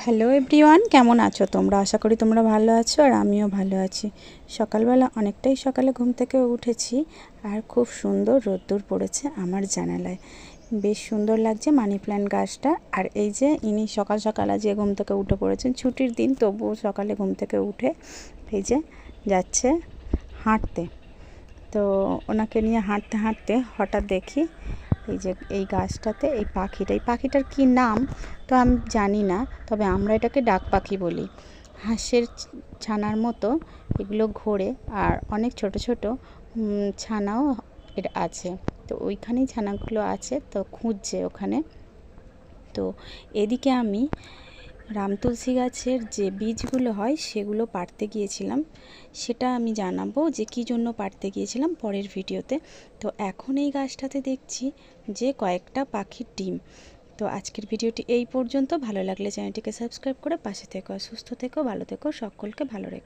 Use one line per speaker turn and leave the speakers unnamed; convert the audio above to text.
Hello everyone, কেমন আছো তোমরা? আশা করি তোমরা ভালো আছো আর আমিও ভালো আছি। সকালবেলা অনেকটাই সকালে ঘুম থেকে উঠেছি আর খুব সুন্দর রোদ্দুর পড়েছে আমার জানালায়। বেশ সুন্দর লাগছে মানি প্ল্যান্ট গাছটা। আর এই যে ইনি সকাল সকাল আজকে ঘুম থেকে উঠে পড়েছেন, ছুটির দিন তবুও সকালে ঘুম থেকে উঠে এই যে যাচ্ছে হাঁটতে। তো ওনাকে নিয়ে হাঁটতে হাঁটতে হঠাৎ দেখি এই যে এই গাছটাতে এই পাখিটার কি নাম তো আমি জানি না, তবে আমরা এটাকে ডাক পাখি বলি। হাঁসের ছানার মতো এগুলো ঘোরে আর অনেক ছোট ছোট ছানাও এর আছে। তো ওইখানেই ছানাগুলো আছে, তো খুঁজছে ওখানে। তো এদিকে আমি রামতুলসী গাছের যে বীজগুলো হয় সেগুলো পাড়তে গিয়েছিলাম, সেটা আমি জানাবো যে কী জন্য পাড়তে গিয়েছিলাম পরের ভিডিওতে। তো এখন এই গাছটাতে দেখছি যে কয়েকটা পাখির ডিম। তো আজকের ভিডিওটি এই পর্যন্ত। ভালো লাগলে চ্যানেলটিকে সাবস্ক্রাইব করে পাশে থেকো, সুস্থ থেকো, ভালো থেকো, সকলকে ভালো রেখো।